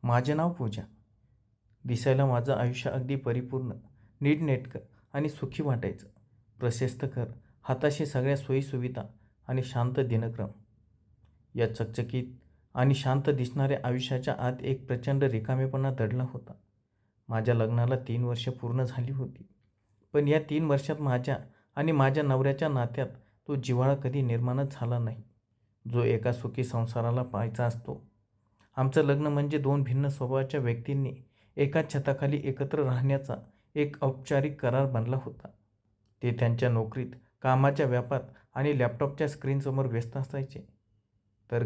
माझे नाव पूजा. दिसायला माझं आयुष्य अगदी परिपूर्ण, नीटनेटकं आणि सुखी वाटायचं. प्रशस्त घर, हाताशी सगळ्या सोयीसुविधा आणि शांत दिनक्रम. या चकचकीत आणि शांत दिसणाऱ्या आयुष्याच्या आत एक प्रचंड रिकामेपणा दडला होता. माझ्या लग्नाला 3 वर्ष पूर्ण झाली होती. पण या 3 वर्षात माझ्या आणि माझ्या नवऱ्याच्या नात्यात तो जिव्हाळा कधी निर्माणच झाला नाही, जो एका सुखी संसाराला पाहायचा असतो. आमचं लग्न म्हणजे दोन भिन्न स्वभावाच्या व्यक्तींनी एकाच छताखाली एकत्र राहण्याचा एक औपचारिक करार बनला होता. ते त्यांच्या नोकरीत, कामाच्या व्यापात आणि लॅपटॉपच्या स्क्रीनसमोर व्यस्त असायचे. तर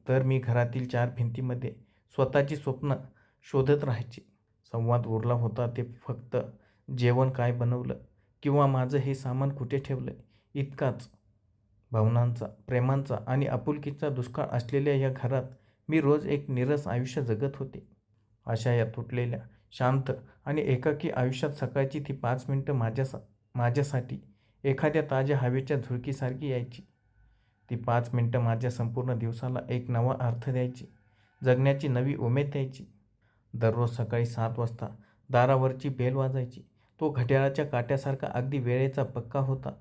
तर मी घरातील 4 भिंतीमध्ये स्वतःची स्वप्न शोधत राहायचे. संवाद उरला होता ते फक्त जेवण काय बनवलं किंवा माझं हे सामान कुठे ठेवलं इतकाच. भावनांचा, प्रेमांचा आणि आपुलकीचा दुष्काळ असलेल्या या घरात मी रोज एक नीरस आयुष्य जगत होते. अशा या तुटलेल्या, शांत आणि एकाकी आयुष्यात सकाळची ती 5 मिनिटं माझ्यासाठी एखाद्या ताज्या हवेच्या झुळकीसारखी यायची. ती 5 मिनिटं माझ्या संपूर्ण दिवसाला एक नवा अर्थ द्यायची, जगण्याची नवी उमेद द्यायची. दररोज सकाळी 7 वाजता दारावरची बेल वाजायची. तो घड्याळाच्या काट्यासारखा अगदी वेळेचा पक्का होता.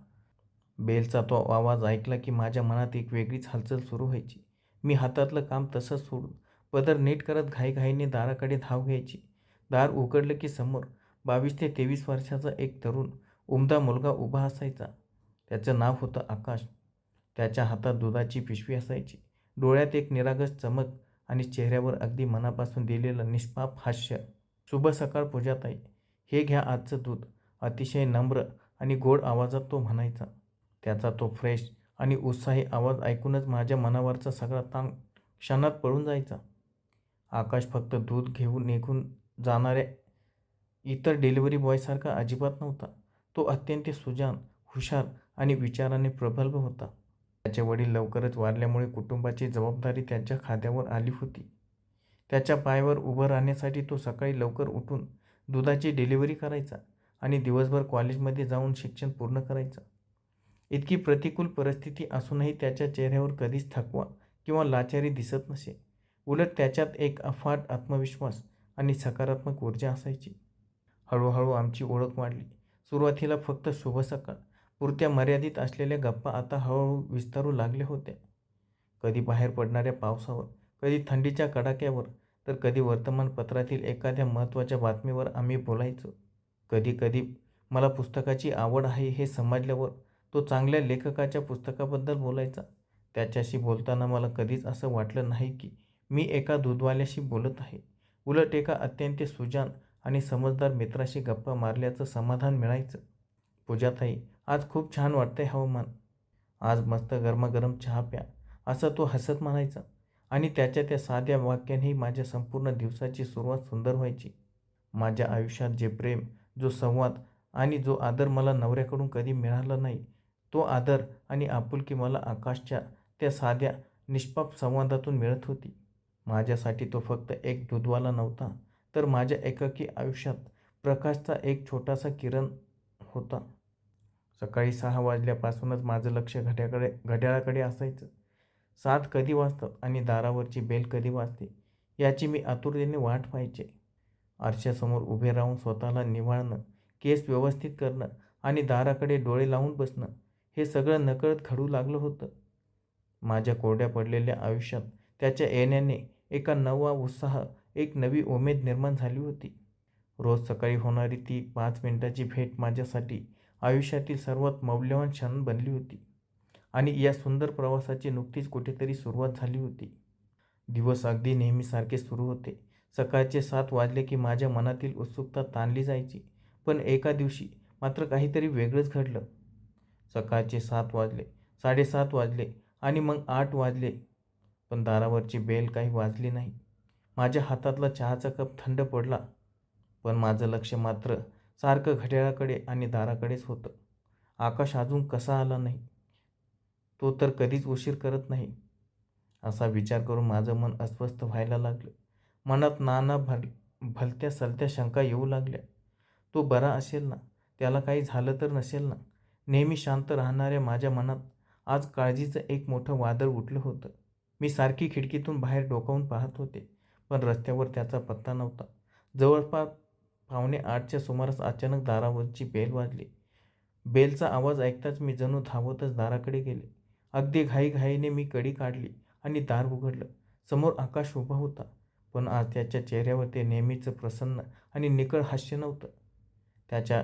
बेलचा तो आवाज ऐकला की माझ्या मनात एक वेगळीच हालचाल सुरू व्हायची. मी हातातलं काम तसंच सोडून पदर नीट करत घाईघाईने दाराकडे धाव घ्यायची. दार उघडलं की समोर 22 ते 23 वर्षाचा एक तरुण, उमदा मुलगा उभा असायचा. त्याचं नाव होतं आकाश. त्याच्या हातात दुधाची पिशवी असायची, डोळ्यात एक निरागस चमक आणि चेहऱ्यावर अगदी मनापासून दिलेलं निष्पाप हास्य. शुभ सकाळ पूजाताई, हे घ्या आजचं दूध, अतिशय नम्र आणि गोड आवाजात तो म्हणायचा. त्याचा तो फ्रेश आणि उत्साही आवाज ऐकूनच माझ्या मनावरचा सगळा ताण क्षणात पळून जायचा. आकाश फक्त दूध घेऊन निघून जाणाऱ्या इतर डिलिव्हरी बॉयसारखा अजिबात नव्हता. तो अत्यंत सुजाण, हुशार आणि विचाराने प्रगल्भ होता. त्याचे वडील लवकरच वारल्यामुळे कुटुंबाची जबाबदारी त्याच्या खांद्यावर आली होती. त्याच्या पायावर उभं राहण्यासाठी तो सकाळी लवकर उठून दुधाची डिलिव्हरी करायचा आणि दिवसभर कॉलेजमध्ये जाऊन शिक्षण पूर्ण करायचा. इतकी प्रतिकूल परिस्थिती असूनही त्याच्या चेहऱ्यावर कधीच थकवा किंवा लाचारी दिसत नसे. उलट त्याच्यात एक अफाट आत्मविश्वास आणि सकारात्मक ऊर्जा असायची. हळूहळू आमची ओळख वाढली. सुरुवातीला फक्त शुभ सकाळ पुरत्या मर्यादित असलेल्या गप्पा आता हळूहळू विस्तारू लागल्या होत्या. कधी बाहेर पडणाऱ्या पावसावर, कधी थंडीच्या कडाक्यावर, तर कधी वर्तमानपत्रातील एखाद्या महत्त्वाच्या बातमीवर आम्ही बोलायचो. कधी-कधी मला पुस्तकाची आवड आहे हे समजल्यावर तो चांगल्या लेखकाच्या पुस्तकाबद्दल बोलायचा. त्याच्याशी बोलताना मला कधीच असं वाटलं नाही की मी एका दूधवाल्याशी बोलत आहे. उलट एका अत्यंत सुजाण आणि समजदार मित्राशी गप्पा मारल्याचं समाधान मिळायचं. पूजाताई, आज खूप छान वाटतंय हवामान. आज मस्त गरमागरम चहा प्या, असं तो हसत म्हणायचा आणि त्याच्या त्या साध्या वाक्यानेही माझ्या संपूर्ण दिवसाची सुरुवात सुंदर व्हायची. माझ्या आयुष्यात जे प्रेम, जो संवाद आणि जो आदर मला नवऱ्याकडून कधी मिळाला नाही, तो आदर आणि आपुलकी मला आकाशच्या त्या साध्या, निष्पाप संवादातून मिळत होती. माझ्यासाठी तो फक्त एक दूधवाला नव्हता, तर माझ्या एकाकी आयुष्यात प्रकाशचा एक छोटासा किरण होता. सकाळी 6 वाजल्यापासूनच माझं लक्ष घड्याळाकडे असायचं. 7 कधी वाजतात आणि दारावरची बेल कधी वाजते याची मी आतुरतेने वाट पाहायचे. आरशासमोर उभे राहून स्वतःला निव्हाळणं, केस व्यवस्थित करणं आणि दाराकडे डोळे लावून बसणं, हे सगळं नकळत घडू लागलं होतं. माझ्या कोरड्या पडलेल्या आयुष्यात त्याच्या येण्याने एका नवा उत्साह, एक नवी उमेद निर्माण झाली होती. रोज सकाळी होणारी ती 5 मिनिटाची भेट माझ्यासाठी आयुष्यातील सर्वात मौल्यवान क्षण बनली होती आणि या सुंदर प्रवासाची नुकतीच कुठेतरी सुरुवात झाली होती. दिवस अगदी नेहमीसारखे सुरू होते. सकाळचे 7 वाजले की माझ्या मनातील उत्सुकता ताणली जायची. पण एका दिवशी मात्र काहीतरी वेगळंच घडलं. सकाळचे 7 वाजले, 7:30 वाजले आणि मग 8 वाजले, पण दारावरची बेल काही वाजली नाही. माझ्या हातातला चहाचा कप थंड पडला, पण माझं लक्ष मात्र सारखं घड्याळाकडे आणि दाराकडेच होतं. आकाश अजून कसा आला नाही? तो तर कधीच उशीर करत नाही, असा विचार करून माझं मन अस्वस्थ व्हायला लागलं. मनात नाना भलत्या सलत्या शंका येऊ लागल्या. तो बरा असेल ना? त्याला काही झालं तर नसेल ना? नेहमी शांत राहणाऱ्या माझ्या मनात आज काळजीचं एक मोठं वादळ उठलं होतं. मी सारखी खिडकीतून बाहेर डोकावून पाहत होते, पण रस्त्यावर त्याचा पत्ता नव्हता. जवळपास 7:45च्या सुमारास अचानक दारावरची बेल वाजली. बेलचा आवाज ऐकताच मी जणू धावतच दाराकडे गेले. अगदी घाईघाईने मी कडी काढली आणि दार उघडलं. समोर आकाश उभा होता, पण आज त्याच्या चेहऱ्यावर ते नेहमीचं प्रसन्न आणि निखळ हास्य नव्हतं. त्याच्या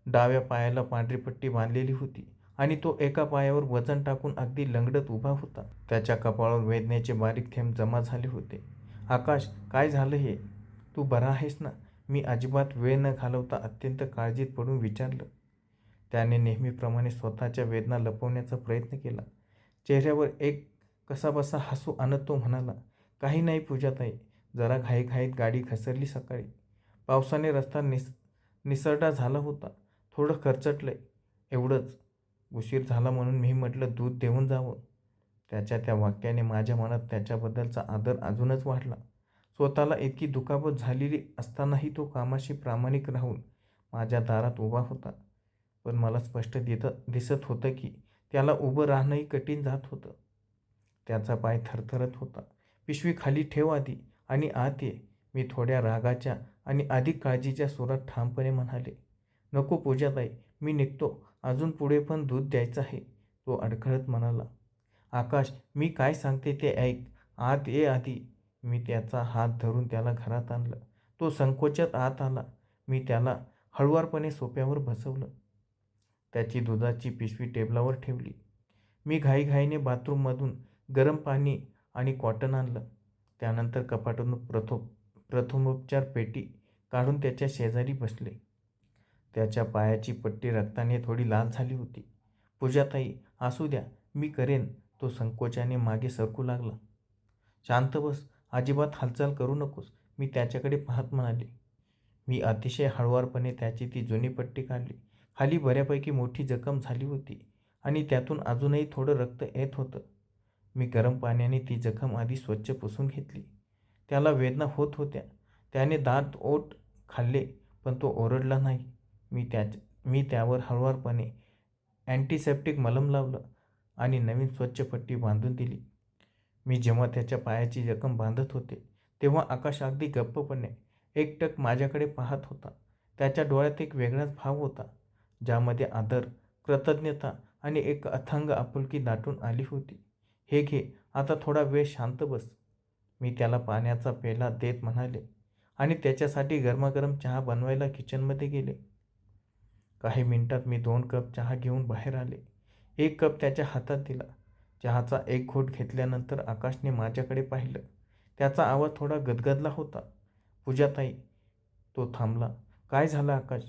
डाव्या पायाला पांढरी पट्टी बांधलेली होती आणि तो एका पायावर वजन टाकून अगदी लंगडत उभा होता. त्याच्या कपाळावर वेदनेचे बारीक थेंब जमा झाले होते. "आकाश, काय झालं हे? तू बरा आहेस ना?" मी अजिबात वेळ न घालवता अत्यंत काळजीत पडून विचारलं. त्याने नेहमीप्रमाणे स्वतःच्या वेदना लपवण्याचा प्रयत्न केला. चेहऱ्यावर एक कसाबसा हसू आणत तो म्हणाला, "काही नाही पूजाताई, जरा घाईघाईत गाडी घसरली सकाळी. पावसाने रस्ता निसरडा झाला होता. थोडं खरचटलंय, एवढंच. उशीर झाला म्हणून मी म्हटलं दूध देऊन जावं." त्याच्या त्या वाक्याने माझ्या मनात त्याच्याबद्दलचा आदर अजूनच वाढला. स्वतःला इतकी दुखापत झालेली असतानाही तो कामाशी प्रामाणिक राहून माझ्या दारात उभा होता. पण मला स्पष्ट दिसत होतं की त्याला उभं राहणंही कठीण जात होतं. त्याचा पाय थरथरत होता. "पिशवी खाली ठेव आधी आणि आत ये," मी थोड्या रागाच्या आणि अधिक काळजीच्या सुरात ठामपणे म्हणाले. "नको पूजाताई, मी निघतो. अजून पुढे पण दूध द्यायचं आहे," तो अडखळत म्हणाला. "आकाश, मी काय सांगते ते ऐक. आत ये आधी." मी त्याचा हात धरून त्याला घरात आणलं. तो संकोचात आत आला. मी त्याला हळुवारपणे सोफ्यावर बसवलं. त्याची दुधाची पिशवी टेबलावर ठेवली. मी घाईघाईने बाथरूममधून गरम पाणी आणि कॉटन आणलं. त्यानंतर कपाटातून प्रथमोपचार पेटी काढून त्याच्या शेजारी बसले. त्याच्या पायाची पट्टी रक्ताने थोडी लाल झाली होती. "पूजाताई, असू द्या, मी करेन." तो संकोचाने मागे सरकू लागला. "शांत बस, अजिबात हालचाल करू नकोस," मी त्याच्याकडे पाहत म्हणाले. मी अतिशय हळुवारपणे त्याची ती जुनी पट्टी काढली. खाली बऱ्यापैकी मोठी जखम झाली होती आणि त्यातून अजूनही थोडं रक्त येत होतं. मी गरम पाण्याने ती जखम आधी स्वच्छ पुसून घेतली. त्याला वेदना होत होत्या. त्याने दात ओठ खाल्ले, पण तो ओरडला नाही. मी त्यावर हळुवारपणे अँटिसेप्टिक मलम लावलं आणि नवीन स्वच्छ पट्टी बांधून दिली. मी जेव्हा त्याच्या पायाची जखम बांधत होते, तेव्हा आकाश अगदी गप्पपणे एकटक माझ्याकडे पाहत होता. त्याच्या डोळ्यात एक वेगळाच भाव होता, ज्यामध्ये आदर, कृतज्ञता आणि एक अथांग आपुलकी दाटून आली होती. "हे घे, आता थोडा वेळ शांत बस," मी त्याला पाण्याचा पेला देत म्हणाले आणि त्याच्यासाठी गरमागरम चहा बनवायला किचनमध्ये गेले. काही मिनिटात मी 2 कप चहा घेऊन बाहेर आले. 1 कप त्याच्या हातात दिला. चहाचा एक घोट घेतल्यानंतर आकाशने माझ्याकडे पाहिलं. त्याचा आवाज थोडा गदगदला होता. "पूजाताई." तो थांबला. "काय झालं आकाश?"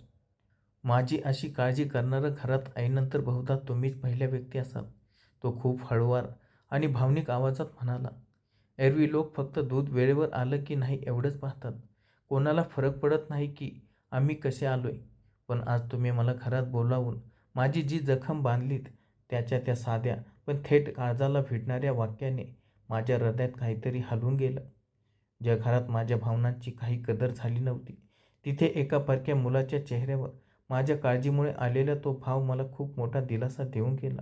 "माझी अशी काळजी करणारं घरात आईनंतर बहुधा तुम्हीच पहिल्या व्यक्ती असाल," तो खूप हळुवार आणि भावनिक आवाजात म्हणाला. "एरवी लोक फक्त दूध वेळेवर आलं की नाही एवढंच पाहतात. कोणाला फरक पडत नाही की आम्ही कसे आलोय. पण आज तुम्ही मला घरात बोलावून माझी जी जखम बांधलीत, त्याच्या त्या साध्या पण थेट काळजाला भिडणाऱ्या वाक्याने माझ्या हृदयात काहीतरी हलून गेलं. ज्या घरात माझ्या भावनांची काही कदर झाली नव्हती, तिथे एका परक्या मुलाच्या चेहऱ्यावर माझ्या काळजीमुळे आलेला तो भाव मला खूप मोठा दिलासा देऊन गेला.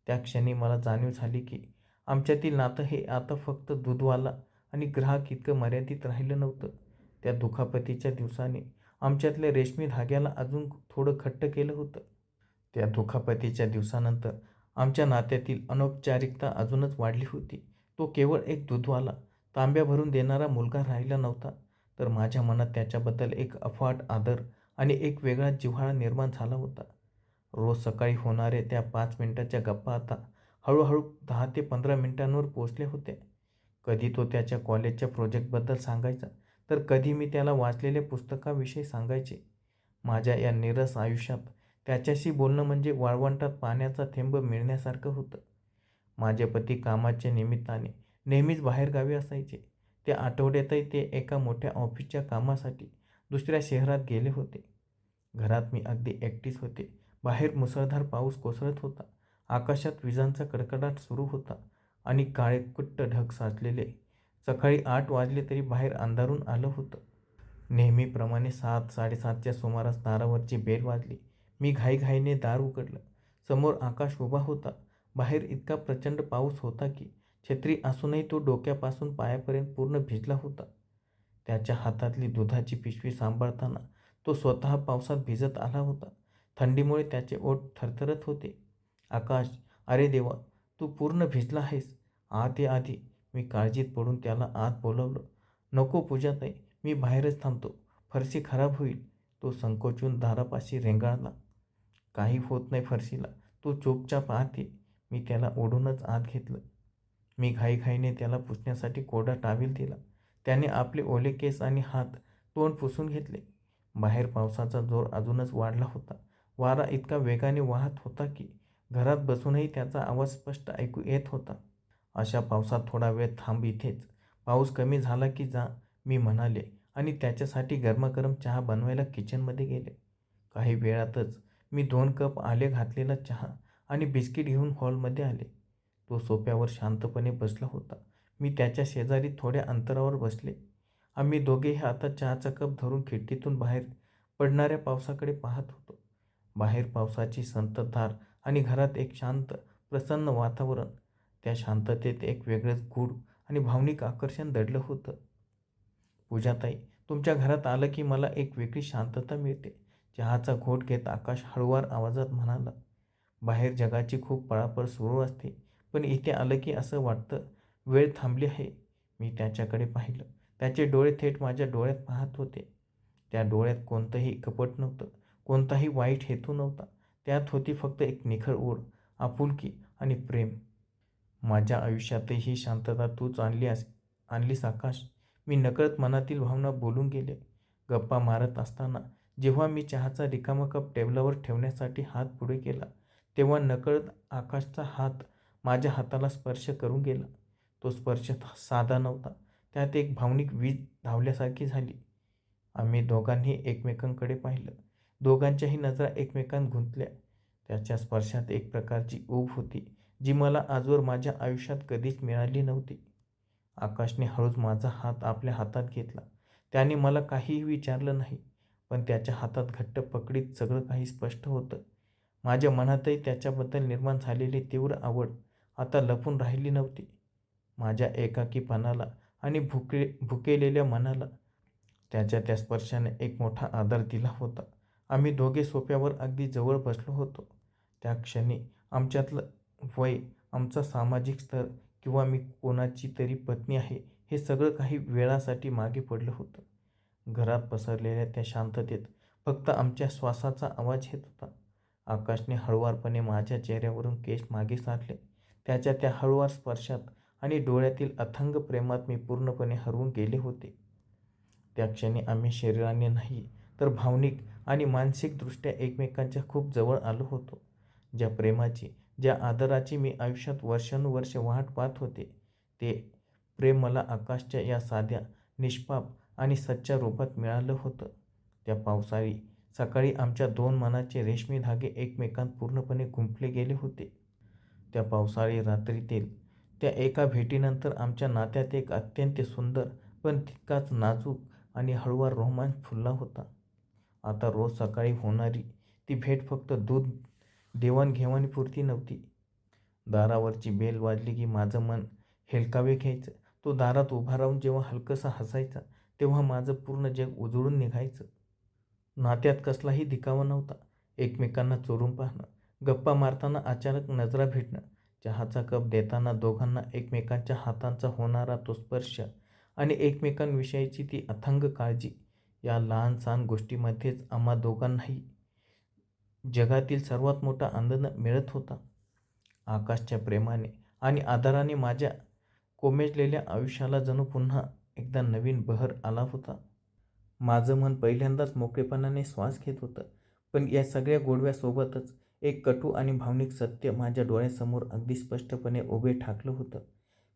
त्या क्षणी मला जाणीव झाली की आमच्यातील नातं हे आता फक्त दूधवाला आणि ग्राहक इतकं मर्यादित राहिलं नव्हतं. त्या दुखापतीच्या दिवसाने आमच्यातल्या रेशमी धाग्याला अजून थोडं घट्ट केलं होतं. त्या दुखापतीच्या दिवसानंतर आमच्या नात्यातील अनौपचारिकता अजूनच वाढली होती. तो केवळ एक दूधवाला, तांब्या भरून देणारा मुलगा राहिला नव्हता, तर माझ्या मनात त्याच्याबद्दल एक अफाट आदर आणि एक वेगळा जिव्हाळा निर्माण झाला होता. रोज सकाळी होणाऱ्या त्या 5 मिनिटाच्या गप्पा आता हळूहळू 10 ते 15 मिनिटांवर पोचल्या होत्या. कधी तो त्याच्या कॉलेजच्या प्रोजेक्टबद्दल सांगायचा, तर कधी मी त्याला वाचलेल्या पुस्तकाविषयी सांगायचे. माझ्या या नीरस आयुष्यात त्याच्याशी बोलणं म्हणजे वाळवंटात पाण्याचा थेंब मिळण्यासारखं होतं. माझे पती कामाच्या निमित्ताने नेहमीच बाहेरगावी असायचे. त्या आठवड्यातही ते एका मोठ्या ऑफिसच्या कामासाठी दुसऱ्या शहरात गेले होते. घरात मी अगदी एकटीच होते. बाहेर मुसळधार पाऊस कोसळत होता. आकाशात विजांचा कडकडाट सुरू होता आणि काळेकुट्ट ढग साचलेले. सकाळी 8 वाजले तरी बाहेर अंधारून आलं होतं. नेहमीप्रमाणे 7-7:30च्या सुमारास दारावरची बेल वाजली. मी घाईघाईने दार उघडलं. समोर आकाश उभा होता. बाहेर इतका प्रचंड पाऊस होता की छत्री असूनही तो डोक्यापासून पायापर्यंत पूर्ण भिजला होता. त्याच्या हातातली दुधाची पिशवी सांभाळताना तो स्वतः पावसात भिजत आला होता. थंडीमुळे त्याचे ओठ थरथरत होते. आकाश, अरे देवा, तू पूर्ण भिजला आहेस. आत ये आधी. मी काळजीत पडून त्याला आत बोलावलं. नको पूजाताई, मी बाहेरच थांबतो. फरशी खराब होईल. तो संकोचून दारापाशी रेंगाळला. काही होत नाही फरशीला. तू चुपचाप आत ये. मी त्याला ओढूनच आत घेतलं. मी घाईघाईने त्याला पुसण्यासाठी कोरडा टॉवेल दिला. त्याने आपले ओले केस आणि हात तोंड पुसून घेतले. बाहेर पावसाचा जोर अजूनच वाढला होता. वारा इतका वेगाने वाहत होता की घरात बसूनही त्याचा आवाज स्पष्ट ऐकू येत होता. अशा पावसात थोडा वेळ थांब इथेच. पाऊस कमी झाला की जा, मी म्हणाले आणि त्याच्यासाठी गरमागरम चहा बनवायला किचनमध्ये गेले. काही वेळातच मी 2 कप आले घातलेला चहा आणि बिस्किट घेऊन हॉलमध्ये आले. तो सोफ्यावर शांतपणे बसला होता. मी त्याच्या शेजारी थोड्या अंतरावर बसले. आम्ही दोघेही आता चहाचा कप धरून खिडकीतून बाहेर पडणाऱ्या पावसाकडे पाहत होतो. बाहेर पावसाची संततधार आणि घरात एक शांत, प्रसन्न वातावरण. त्या शांततेत एक वेगळंच गूढ आणि भावनिक आकर्षण दडलं होतं. पूजाताई, तुमच्या घरात आलं की मला एक वेगळी शांतता मिळते. चहाचा घोट घेत आकाश हळुवार आवाजात म्हणाला. बाहेर जगाची खूप पळापळ सुरू असते, पण इथे आलं की असं वाटतं वेळ थांबली आहे. मी त्याच्याकडे पाहिलं. त्याचे डोळे थेट माझ्या डोळ्यात पाहत होते. त्या डोळ्यात कोणतंही कपट नव्हतं, कोणताही वाईट हेतू नव्हता. त्यात होती फक्त एक निखळ ओढ, आपुलकी आणि प्रेम. माझ्या आयुष्यातही ही शांतता तूच आणलीस आकाश. मी नकळत मनातील भावना बोलून गेले. गप्पा मारत असताना जेव्हा मी चहाचा रिकामा कप टेबलावर ठेवण्यासाठी हात पुढे केला, तेव्हा नकळत आकाशचा हात माझ्या हाताला स्पर्श करून गेला. तो स्पर्श साधा नव्हता. त्यात एक भावनिक वीज धावल्यासारखी झाली. आम्ही दोघांनी एकमेकांकडे पाहिलं. दोघांच्याही नजरा एकमेकांत गुंतल्या. त्याच्या स्पर्शात एक प्रकारची ऊब होती, जी मला आजवर माझ्या आयुष्यात कधीच मिळाली नव्हती. आकाशने हळूच माझा हात आपल्या हातात घेतला. त्याने मला काहीही विचारलं नाही, पण त्याच्या हातात घट्ट पकडीत सगळं काही स्पष्ट होतं. माझ्या मनातही त्याच्याबद्दल निर्माण झालेली तीव्र आवड आता लपून राहिली नव्हती. माझ्या एकाकीपणाला आणि भुकेलेल्या मनाला त्याच्या त्या स्पर्शाने एक मोठा आधार दिला होता. आम्ही दोघे सोफ्यावर अगदी जवळ बसलो होतो. त्या क्षणी आमच्यातलं वय, आमचा सामाजिक स्तर किंवा मी कोणाची तरी पत्नी आहे हे सगळं काही वेळासाठी मागे पडलं होतं. घरात पसरलेल्या त्या शांततेत फक्त आमच्या श्वासाचा आवाज येत होता. आकाशने हळुवारपणे माझ्या चेहऱ्यावरून केस मागे सारले. त्याच्या त्या हळुवार स्पर्शात आणि डोळ्यातील अथांग प्रेमात मी पूर्णपणे हरवून गेले होते. त्या क्षणी आम्ही शरीराने नाही तर भावनिक आणि मानसिकदृष्ट्या एकमेकांच्या खूप जवळ आलो होतो. ज्या प्रेमाची, ज्या आदराची मी आयुष्यात वर्षानुवर्ष वाट पाहत होते, ते प्रेम मला आकाशच्या या साध्या, निष्पाप आणि सच्च्या रूपात मिळालं होतं. त्या पावसाळी सकाळी आमच्या 2 मनाचे रेशमी धागे एकमेकांत पूर्णपणे गुंफले गेले होते. त्या पावसाळी रात्रीतील त्या एका भेटीनंतर आमच्या नात्यात एक अत्यंत सुंदर पण तितकाच नाजूक आणि हळुवार रोमांच फुलला होता. आता रोज सकाळी होणारी ती भेट फक्त दूध देवाणघेवाणीपुरती नव्हती. दारावरची बेल वाजली की माझं मन हेलकावे घ्यायचं. तो दारात उभा राहून जेव्हा हलकंसं हसायचा, तेव्हा माझं पूर्ण जग उजळून निघायचं. नात्यात कसलाही दिखावा नव्हता. एकमेकांना चोरून पाहणं, गप्पा मारताना अचानक नजरा भेटणं, चहाचा कप देताना दोघांना एकमेकांच्या हातांचा होणारा तो स्पर्श आणि एकमेकांविषयीची ती अथांग काळजी, या लहान-सहान गोष्टीमध्येच आम्हा दोघांनाही जगातील सर्वात मोठा आनंद मिळत होता. आकाशच्या प्रेमाने आणि आदराने माझ्या कोमेजलेल्या आयुष्याला जणू पुन्हा एकदा नवीन बहर आला होता. माझं मन पहिल्यांदाच मोकळेपणाने श्वास घेत होतं. पण या सगळ्या गोडव्यासोबतच एक कटू आणि भावनिक सत्य माझ्या डोळ्यासमोर अगदी स्पष्टपणे उभे ठाकलं होतं.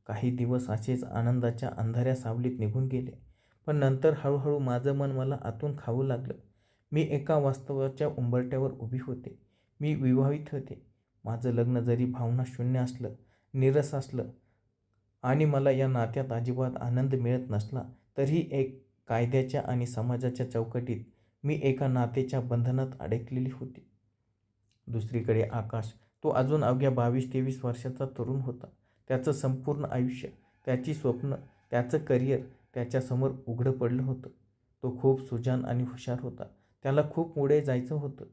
काही दिवस असेच आनंदाच्या अंधाऱ्या सावलीत निघून गेले. पण नंतर हळूहळू माझं मन मला आतून खावू लागलं. मी एका वास्तवाच्या उंबरठ्यावर उभी होते. मी विवाहित होते. माझं लग्न जरी भावनाशून्य असलं, नीरस असलं आणि मला या नात्यात अजिबात आनंद मिळत नसला, तरीही एक कायद्याच्या आणि समाजाच्या चौकटीत मी एका नातेच्या बंधनात अडकलेली होती. दुसरीकडे आकाश, तो अजून अवघ्या 22-23 वर्षाचा तरुण होता. त्याचं संपूर्ण आयुष्य, त्याची स्वप्न, त्याचं करिअर त्याच्यासमोर उघडं पडलं होतं. तो खूप सुजाण आणि हुशार होता. त्याला खूप पुढे जायचं होतं.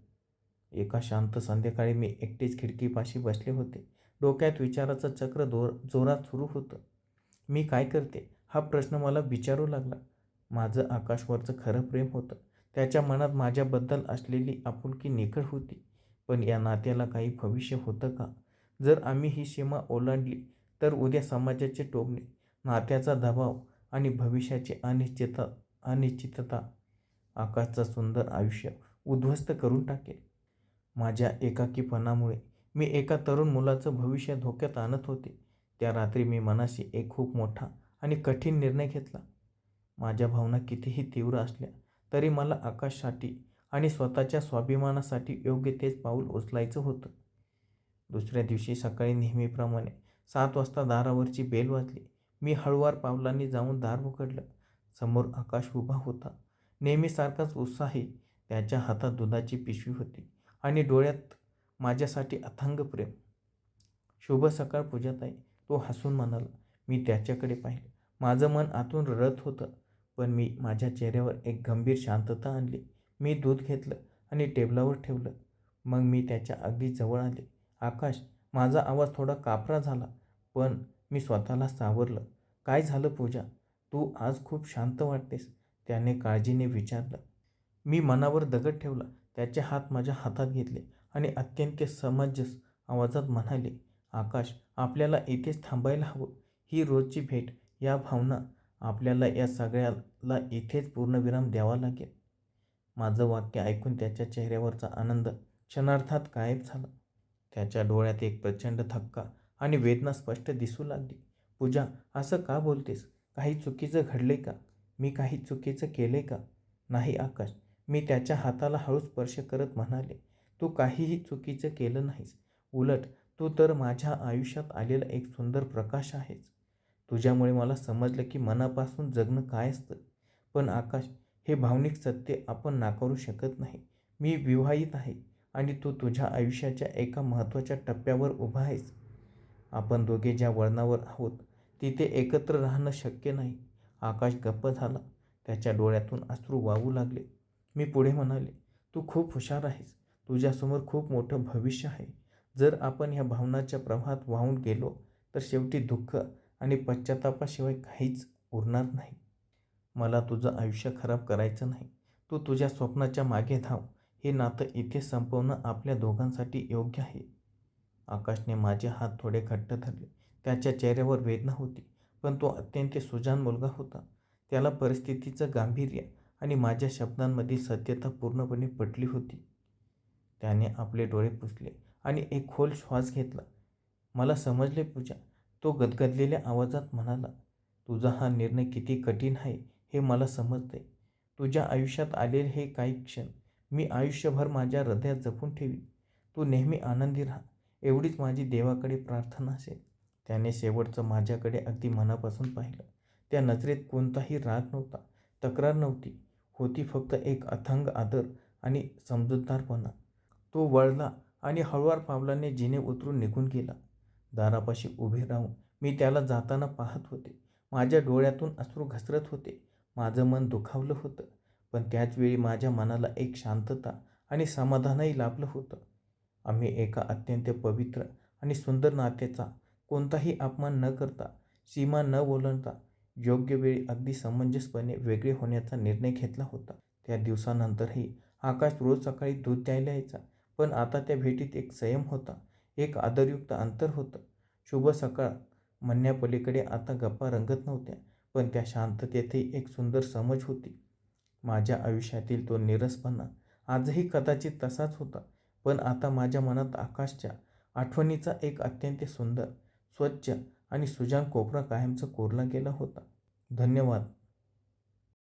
एका शांत संध्याकाळी मी एकटीच खिडकीपाशी बसले होते. डोक्यात विचाराचं चक्र जोरात सुरू होतं. मी काय करते हा प्रश्न मला विचारू लागला. माझं आकाशवरचं खरं प्रेम होतं. त्याच्या मनात माझ्याबद्दल असलेली आपुलकी निखळ होती. पण या नात्याला काही भविष्य होतं का? जर आम्ही ही सीमा ओलांडली तर उद्या समाजाचे टोमणे, नात्याचा दबाव आणि भविष्याची अनिश्चितता आकाशचं सुंदर आयुष्य उद्ध्वस्त करून टाकेल. माझ्या एकाकीपणामुळे मी एका तरुण मुलाचं भविष्य धोक्यात आणत होते. त्या रात्री मी मनाशी एक खूप मोठा आणि कठीण निर्णय घेतला. माझ्या भावना कितीही तीव्र असल्या तरी मला आकाशसाठी आणि स्वतःच्या स्वाभिमानासाठी योग्य तेच पाऊल उचलायचं होतं. दुसऱ्या दिवशी सकाळी नेहमीप्रमाणे 7 वाजता दारावरची बेल वाजली. मी हळुवार पावलांनी जाऊन दार उघडलं. समोर आकाश उभा होता. नेहमीसारखाच उत्साही. त्याच्या हातात दुधाची पिशवी होती आणि डोळ्यात माझ्यासाठी अथांग प्रेम. शुभ सकाळ पूजाताई, तो हसून म्हणाला. मी त्याच्याकडे पाहिलं. माझं मन आतून रडत होतं, पण मी माझ्या चेहऱ्यावर एक गंभीर शांतता आणली. मी दूध घेतलं आणि टेबलावर ठेवलं. मग मी त्याच्या अगदी जवळ आले. आकाश, माझा आवाज थोडा कापरा झाला, पण मी स्वतःला सावरलं. काय झालं पूजा? तू आज खूप शांत वाटतेस, त्याने काळजीने विचारलं. मी मनावर दगड ठेवला. त्याचे हात माझ्या हातात घेतले आणि अत्यंत समंजस आवाजात म्हणाले, आकाश, आपल्याला इथेच थांबायला हवं. ही रोजची भेट, या भावना, आपल्याला या सगळ्याला इथेच पूर्णविराम द्यावा लागेल. माझं वाक्य ऐकून त्याच्या चेहऱ्यावरचा आनंद क्षणार्धात गायब झाला. त्याच्या डोळ्यात एक प्रचंड धक्का आणि वेदना स्पष्ट दिसू लागली. पूजा, असं का बोलतेस? काही चुकीचं घडलंय का? मी काही चुकीचं केलंय का? नाही आकाश, मी त्याच्या हाताला हळू स्पर्श करत म्हणाले. तू काहीही चुकीचं केलं नाहीस. उलट तू तर माझ्या आयुष्यात आलेला एक सुंदर प्रकाश आहेस. तुझ्यामुळे मला समजलं की मनापासून जगणं काय असतं. पण आकाश, हे भावनिक सत्य आपण नाकारू शकत नाही. मी विवाहित आहे आणि तू तुझ्या आयुष्याच्या एका महत्त्वाच्या टप्प्यावर उभा आहेस. आपण दोघे ज्या वळणावर आहोत तिथे एकत्र राहणं शक्य नाही. आकाश गप्प झाला. त्याच्या डोळ्यातून अश्रू वाहू लागले. मी पुढे म्हणाले, तू खूप हुशार आहेस. तुझ्यासमोर खूप मोठं भविष्य आहे. जर आपण ह्या भावनाच्या प्रवाहात वाहून गेलो तर शेवटी दुःख आणि पश्चात्तापाशिवाय काहीच उरणार नाही. मला तुझं आयुष्य खराब करायचं नाही. तू तुझ्या स्वप्नाच्या मागे धाव. हे नातं इथे संपवणं आपल्या दोघांसाठी योग्य आहे. आकाशने माझे हात थोडे घट्ट धरले. त्याच्या चेहऱ्यावर वेदना होती, पण तो अत्यंत सुजाण मुलगा होता. त्याला परिस्थितीचं गांभीर्य आणि माझ्या शब्दांमधील सत्यता पूर्णपणे पटली होती. त्याने आपले डोळे पुसले आणि एक खोल श्वास घेतला. मला समजले पूजा, तो गदगदलेल्या आवाजात म्हणाला. तुझा हा निर्णय किती कठीण आहे हे मला समजते. तुझ्या आयुष्यात आलेले हे काही क्षण मी आयुष्यभर माझ्या हृदयात जपून ठेवीन. तू नेहमी आनंदी राहा, एवढीच माझी देवाकडे प्रार्थना असेल. त्याने शेवटचं माझ्याकडे अगदी मनापासून पाहिलं. त्या नजरेत कोणताही राग नव्हता, तक्रार नव्हती. होती फक्त एक अथांग आदर आणि समजूतदारपणा. तो वळला आणि हळुवार पावलाने जिने उतरून निघून गेला. दारापाशी उभे राहून मी त्याला जाताना पाहत होते. माझ्या डोळ्यातून अश्रू घसरत होते. माझं मन दुखावलं होतं, पण त्याचवेळी माझ्या मनाला एक शांतता आणि समाधानही लाभलं होतं. आम्ही एका अत्यंत पवित्र आणि सुंदर नात्याचा कोणताही अपमान न करता, सीमा न ओलांडता, योग्य वेळी अगदी समंजसपणे वेगळे होण्याचा निर्णय घेतला होता. त्या दिवसानंतरही आकाश रोज सकाळी दूध द्यायला यायचा, पण आता त्या भेटीत एक संयम होता, एक आदरयुक्त अंतर होतं. शुभ सकाळ म्हणण्यापलीकडे आता गप्पा रंगत नव्हत्या, पण त्या शांततेतही एक सुंदर समज होती. माझ्या आयुष्यातील तो नीरसपणा आजही कदाचित तसाच होता, पण आता माझ्या मनात आकाशच्या आठवणीचा एक अत्यंत सुंदर, स्वच्छ आणि सुजाण कोपरा कायमचा कोरला गेला होता. धन्यवाद.